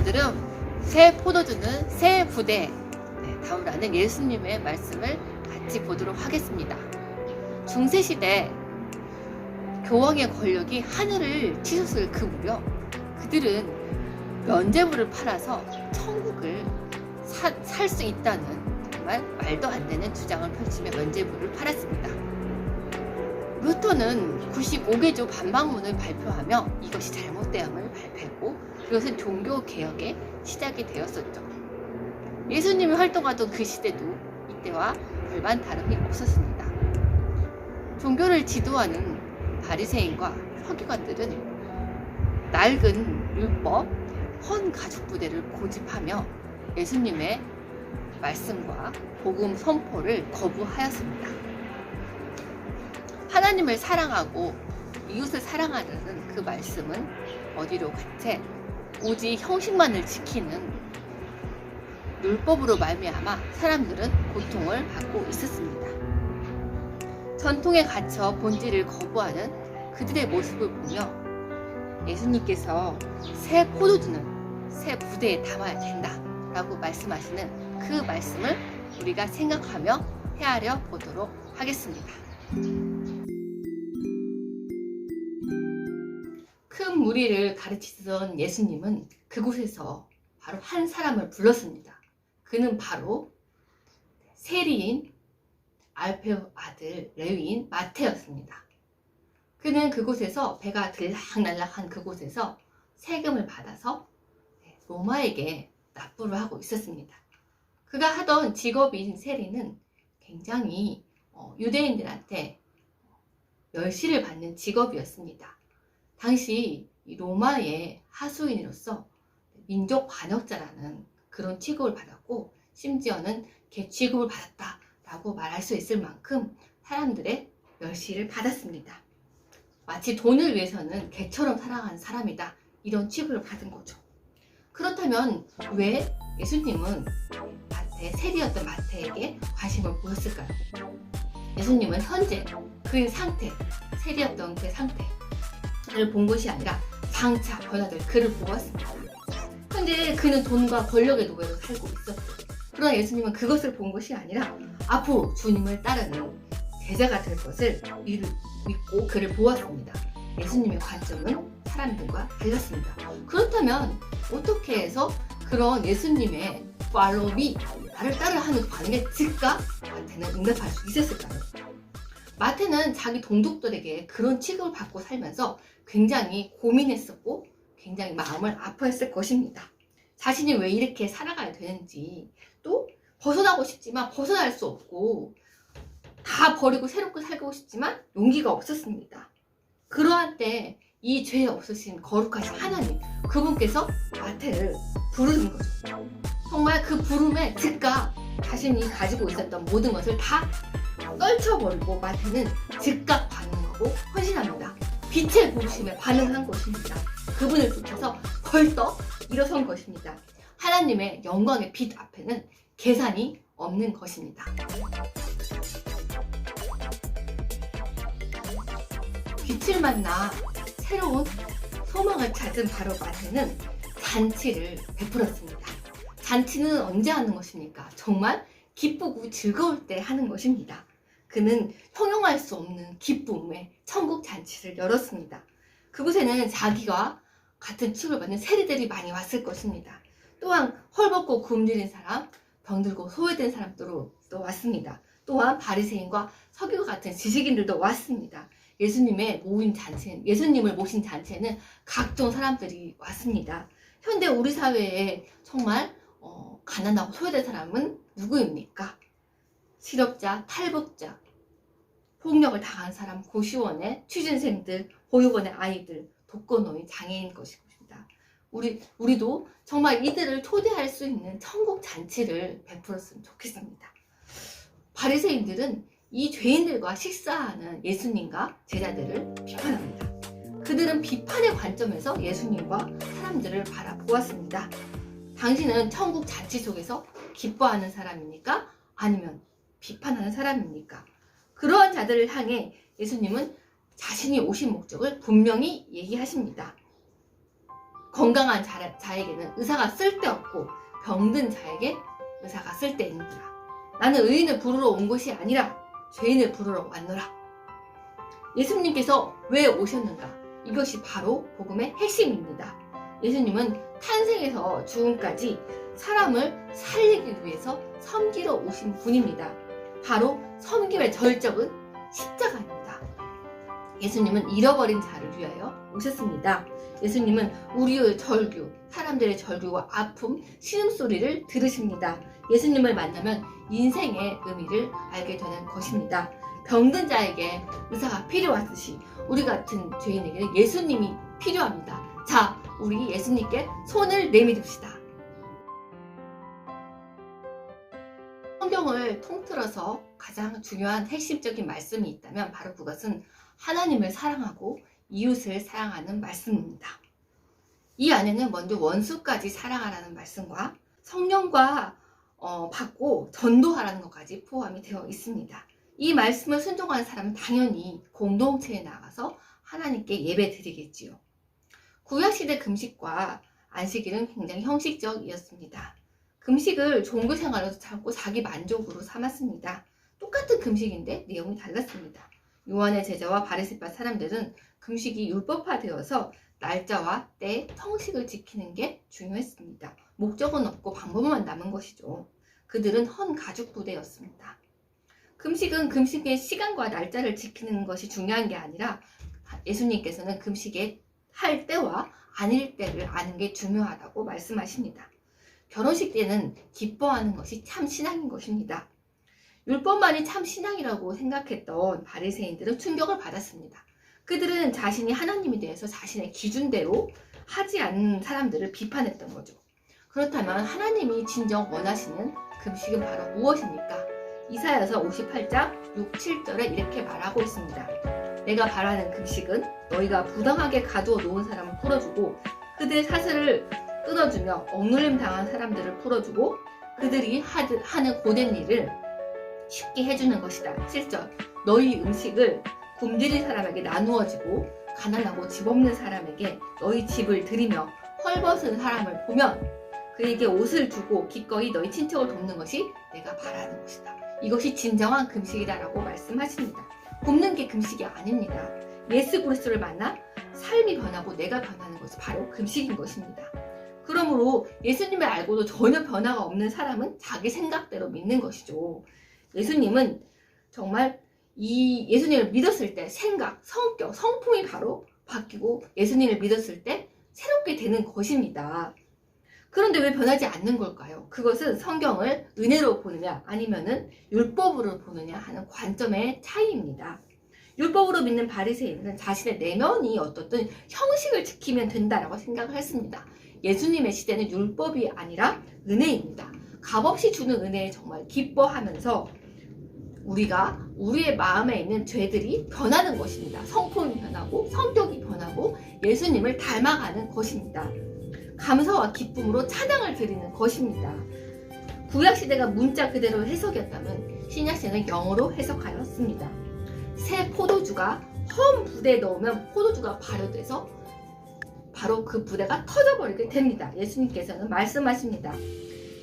오늘은 새 포도주는 새 부대 다우라는 예수님의 말씀을 같이 보도록 하겠습니다. 중세시대 교황의 권력이 하늘을 치솟을 그 무렵 그들은 면죄부를 팔아서 천국을 살 수 있다는 정말 말도 안 되는 주장을 펼치며 면죄부를 팔았습니다. 루터는 95개조 반박문을 발표하며 이것이 잘못되었음을 발표했고 그것은 종교개혁의 시작이 되었었죠. 예수님이 활동하던 그 시대도 이때와 별반 다름이 없었습니다. 종교를 지도하는 바리새인과 서기관들은 낡은 율법, 헌 가죽부대를 고집하며 예수님의 말씀과 복음 선포를 거부하였습니다. 하나님을 사랑하고 이웃을 사랑하는 그 말씀은 어디로 갔지? 오직 형식만을 지키는 율법으로 말미암아 사람들은 고통을 받고 있었습니다. 전통에 갇혀 본질을 거부하는 그들의 모습을 보며 예수님께서 새 포도주는 새 부대에 담아야 된다 라고 말씀하시는 그 말씀을 우리가 생각하며 헤아려 보도록 하겠습니다. 큰 무리를 가르치던 예수님은 그곳에서 바로 한 사람을 불렀습니다. 그는 바로 세리인 알페오 아들 레위인 마태였습니다. 그는 그곳에서 배가 들락날락한 그곳에서 세금을 받아서 로마에게 납부를 하고 있었습니다. 그가 하던 직업인 세리는 굉장히 유대인들한테 멸시를 받는 직업이었습니다. 당시 로마의 하수인으로서 민족 반역자라는 그런 취급을 받았고 심지어는 개취급을 받았다라고 말할 수 있을 만큼 사람들의 멸시를 받았습니다. 마치 돈을 위해서는 개처럼 살아가는 사람이다 이런 취급을 받은 거죠. 그렇다면 왜 예수님은 세리였던 마태에게 관심을 보였을까요? 예수님은 현재 그의 상태, 세리였던 그의 상태를 본 것이 아니라 장차 변화될 그를 보았습니다. 현재 그는 돈과 권력의 노예로 살고 있었고 그러나 예수님은 그것을 본 것이 아니라 앞으로 주님을 따르는 제자가 될 것을 믿고 그를 보았습니다. 예수님의 관점은 사람들과 달랐습니다. 그렇다면 어떻게 해서 그런 예수님의 follow me, 나를 따르라 하는 반응에 즉각 마태는 응답할 수 있었을까요? 마태는 자기 동족들에게 그런 취급을 받고 살면서 굉장히 고민했었고 굉장히 마음을 아파했을 것입니다. 자신이 왜 이렇게 살아가야 되는지, 또 벗어나고 싶지만 벗어날 수 없고 다 버리고 새롭게 살고 싶지만 용기가 없었습니다. 그러한 때 이 죄 없으신 거룩하신 하나님, 그분께서 마태를 부르는 거죠. 정말 그 부름에 즉각 자신이 가지고 있었던 모든 것을 다 떨쳐버리고 마태는 즉각 반응하고 헌신합니다. 빛의 부르심에 반응한 것입니다. 그분을 쫓아서 벌떡 일어선 것입니다. 하나님의 영광의 빛 앞에는 계산이 없는 것입니다. 빛을 만나 새로운 소망을 찾은 바로 마태는 잔치를 베풀었습니다. 잔치는 언제 하는 것입니까? 정말 기쁘고 즐거울 때 하는 것입니다. 그는 형용할 수 없는 기쁨의 천국 잔치를 열었습니다. 그곳에는 자기와 같은 취급을 받는 세리들이 많이 왔을 것입니다. 또한 헐벗고 굶주린 사람, 병들고 소외된 사람들도 왔습니다. 또한 바리새인과 서기관 같은 지식인들도 왔습니다. 예수님을 모신 잔치에는 각종 사람들이 왔습니다. 현대 우리 사회에 정말 가난하고 소외된 사람은 누구입니까? 실업자, 탈북자, 폭력을 당한 사람, 고시원의 취준생들, 보육원의 아이들, 독거노인, 장애인 것입니다. 우리도 정말 이들을 초대할 수 있는 천국 잔치를 베풀었으면 좋겠습니다. 바리새인들은 이 죄인들과 식사하는 예수님과 제자들을 비판합니다. 그들은 비판의 관점에서 예수님과 사람들을 바라보았습니다. 당신은 천국 잔치 속에서 기뻐하는 사람입니까? 아니면 비판하는 사람입니까? 그러한 자들을 향해 예수님은 자신이 오신 목적을 분명히 얘기하십니다. 건강한 자에게는 의사가 쓸데없고 병든 자에게 의사가 쓸데있느니라. 나는 의인을 부르러 온 것이 아니라 죄인을 부르러 왔노라. 예수님께서 왜 오셨는가? 이것이 바로 복음의 핵심입니다. 예수님은 탄생에서 죽음까지 사람을 살리기 위해서 섬기러 오신 분입니다. 바로 섬김의 절정은 십자가입니다. 예수님은 잃어버린 자를 위하여 오셨습니다. 예수님은 우리의 절규, 사람들의 절규와 아픔, 신음소리를 들으십니다. 예수님을 만나면 인생의 의미를 알게 되는 것입니다. 병든 자에게 의사가 필요하듯이 우리 같은 죄인에게는 예수님이 필요합니다. 자, 우리 예수님께 손을 내밀읍시다. 성경을 통틀어서 가장 중요한 핵심적인 말씀이 있다면 바로 그것은 하나님을 사랑하고 이웃을 사랑하는 말씀입니다. 이 안에는 먼저 원수까지 사랑하라는 말씀과 성령과 받고 전도하라는 것까지 포함이 되어 있습니다. 이 말씀을 순종하는 사람은 당연히 공동체에 나가서 하나님께 예배 드리겠지요. 구약시대 금식과 안식일은 굉장히 형식적이었습니다. 금식을 종교생활로 삼고 자기 만족으로 삼았습니다. 똑같은 금식인데 내용이 달랐습니다. 요한의 제자와 바리새파 사람들은 금식이 율법화되어서 날짜와 때, 성식을 지키는 게 중요했습니다. 목적은 없고 방법만 남은 것이죠. 그들은 헌 가죽 부대였습니다. 금식은 금식의 시간과 날짜를 지키는 것이 중요한 게 아니라 예수님께서는 금식에 할 때와 아닐 때를 아는 게 중요하다고 말씀하십니다. 결혼식 때는 기뻐하는 것이 참 신앙인 것입니다. 율법만이 참 신앙이라고 생각했던 바리새인들은 충격을 받았습니다. 그들은 자신이 하나님에 대해서 자신의 기준대로 하지 않는 사람들을 비판했던 거죠. 그렇다면 하나님이 진정 원하시는 금식은 바로 무엇입니까? 이사야서 58장 6, 7절에 이렇게 말하고 있습니다. 내가 바라는 금식은 너희가 부당하게 가두어 놓은 사람을 풀어주고 그들의 사슬을 끊어주며 억눌림 당한 사람들을 풀어주고 그들이 하는 고된 일을 쉽게 해주는 것이다. 7절 너희 음식을 굶주린 사람에게 나누어지고 가난하고 집 없는 사람에게 너희 집을 드리며 헐벗은 사람을 보면 그에게 옷을 주고 기꺼이 너희 친척을 돕는 것이 내가 바라는 것이다. 이것이 진정한 금식이다라고 말씀하십니다. 굶는 게 금식이 아닙니다. 예수 그리스도를 만나 삶이 변하고 내가 변하는 것이 바로 금식인 것입니다. 그러므로 예수님을 알고도 전혀 변화가 없는 사람은 자기 생각대로 믿는 것이죠. 예수님은 정말 이 예수님을 믿었을 때 생각, 성격, 성품이 바로 바뀌고 예수님을 믿었을 때 새롭게 되는 것입니다. 그런데 왜 변하지 않는 걸까요? 그것은 성경을 은혜로 보느냐 아니면은 율법으로 보느냐 하는 관점의 차이입니다. 율법으로 믿는 바리새인은 자신의 내면이 어떻든 형식을 지키면 된다라고 생각을 했습니다. 예수님의 시대는 율법이 아니라 은혜입니다. 값없이 주는 은혜에 정말 기뻐하면서 우리가 우리의 마음에 있는 죄들이 변하는 것입니다. 성품이 변하고 성격이 변하고 예수님을 닮아가는 것입니다. 감사와 기쁨으로 찬양을 드리는 것입니다. 구약시대가 문자 그대로 해석이었다면 신약시대는 영어로 해석하였습니다. 새 포도주가 험 부대에 넣으면 포도주가 발효돼서 바로 그 부대가 터져버리게 됩니다. 예수님께서는 말씀하십니다.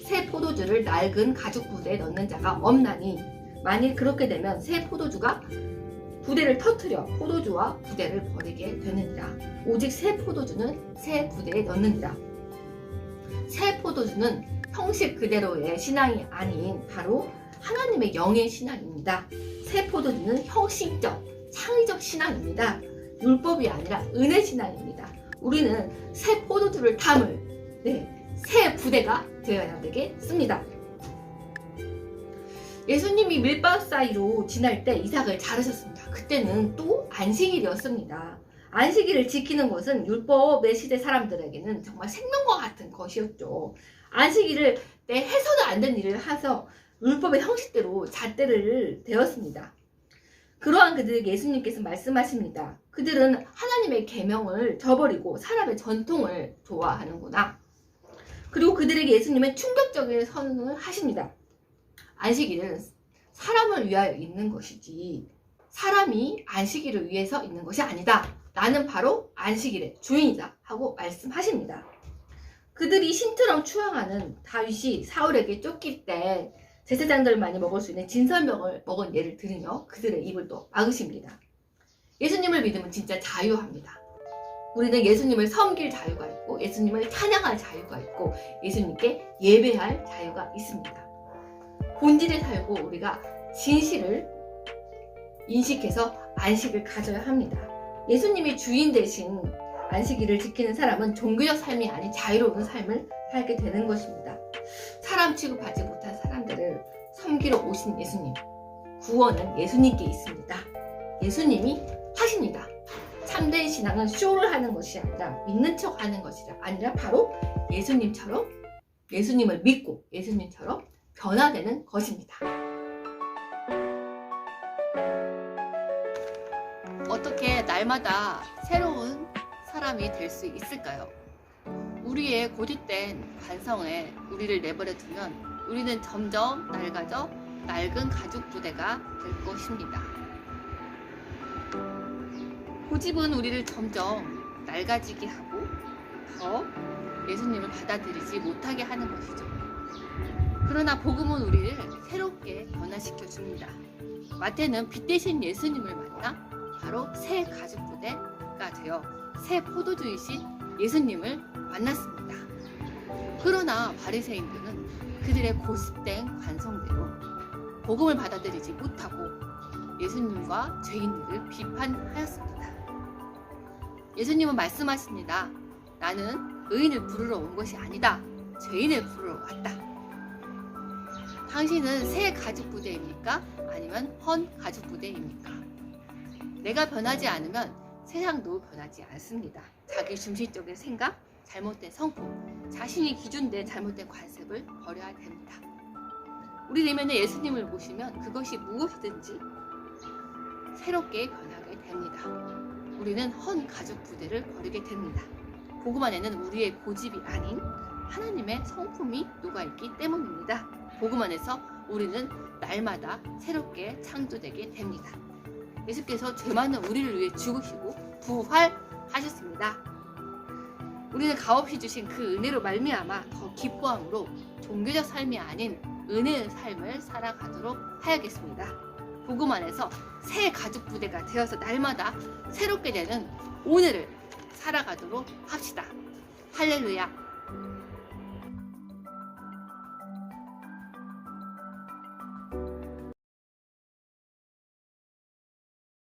새 포도주를 낡은 가죽 부대에 넣는 자가 없나니 만일 그렇게 되면 새 포도주가 부대를 터뜨려 포도주와 부대를 버리게 되느니라. 오직 새 포도주는 새 부대에 넣느니라. 새 포도주는 형식 그대로의 신앙이 아닌 바로 하나님의 영의 신앙입니다. 새 포도주는 형식적, 창의적 신앙입니다. 율법이 아니라 은혜 신앙입니다. 우리는 새 포도주를 담을 새 부대가 되어야 되겠습니다. 예수님이 밀밭 사이로 지날 때 이삭을 자르셨습니다. 그때는 또 안식일이었습니다. 안식일을 지키는 것은 율법의 시대 사람들에게는 정말 생명과 같은 것이었죠. 안식일을 때 해서는 안 된 일을 해서 율법의 형식대로 잣대를 대었습니다. 그러한 그들에게 예수님께서 말씀하십니다. 그들은 하나님의 계명을 저버리고 사람의 전통을 좋아하는구나. 그리고 그들에게 예수님은 충격적인 선언을 하십니다. 안식일은 사람을 위하여 있는 것이지 사람이 안식일을 위해서 있는 것이 아니다. 나는 바로 안식일의 주인이다 하고 말씀하십니다. 그들이 신처럼 추앙하는 다윗이 사울에게 쫓길 때 제사장들 많이 먹을 수 있는 진설명을 먹은 예를 들으며 그들의 입을 또 막으십니다. 예수님을 믿으면 진짜 자유합니다. 우리는 예수님을 섬길 자유가 있고 예수님을 찬양할 자유가 있고 예수님께 예배할 자유가 있습니다. 본질에 살고 우리가 진실을 인식해서 안식을 가져야 합니다. 예수님이 주인 대신 안식일을 지키는 사람은 종교적 삶이 아닌 자유로운 삶을 살게 되는 것입니다. 사람 취급하지 못한 사람들을 섬기러 오신 예수님, 구원은 예수님께 있습니다. 예수님이 하십니다. 참된 신앙은 쇼를 하는 것이 아니라 믿는 척 하는 것이 아니라 바로 예수님처럼 예수님을 믿고 예수님처럼 변화되는 것입니다. 어떻게 날마다 새로운 사람이 될 수 있을까요? 우리의 고집된 관성에 우리를 내버려 두면 우리는 점점 낡아져 낡은 가죽 부대가 될 것입니다. 고집은 우리를 점점 낡아지게 하고 더 예수님을 받아들이지 못하게 하는 것이죠. 그러나 복음은 우리를 새롭게 변화시켜 줍니다. 마태는 빛 대신 예수님을 만나 바로 새 가죽 부대가 되어 새 포도주이신 예수님을 만났습니다. 그러나 바리새인들은 그들의 고집된 관성대로 복음을 받아들이지 못하고 예수님과 죄인들을 비판하였습니다. 예수님은 말씀하십니다. 나는 의인을 부르러 온 것이 아니다. 죄인을 부르러 왔다. 당신은 새 가죽 부대입니까? 아니면 헌 가죽 부대입니까? 내가 변하지 않으면 세상도 변하지 않습니다. 자기 중심적인 생각, 잘못된 성품, 자신이 기준된 잘못된 관습을 버려야 됩니다. 우리 내면에 예수님을 모시면 그것이 무엇이든지 새롭게 변하게 됩니다. 우리는 헌 가죽 부대를 버리게 됩니다. 복음 안에는 우리의 고집이 아닌 하나님의 성품이 녹아있기 때문입니다. 복음 안에서 우리는 날마다 새롭게 창조되게 됩니다. 예수께서 죄 많은 우리를 위해 죽으시고 부활하셨습니다. 우리는 값없이 주신 그 은혜로 말미암아 더 기뻐함으로 종교적 삶이 아닌 은혜의 삶을 살아가도록 하야겠습니다. 복음 안에서 새 가죽 부대가 되어서 날마다 새롭게 되는 오늘을 살아가도록 합시다. 할렐루야.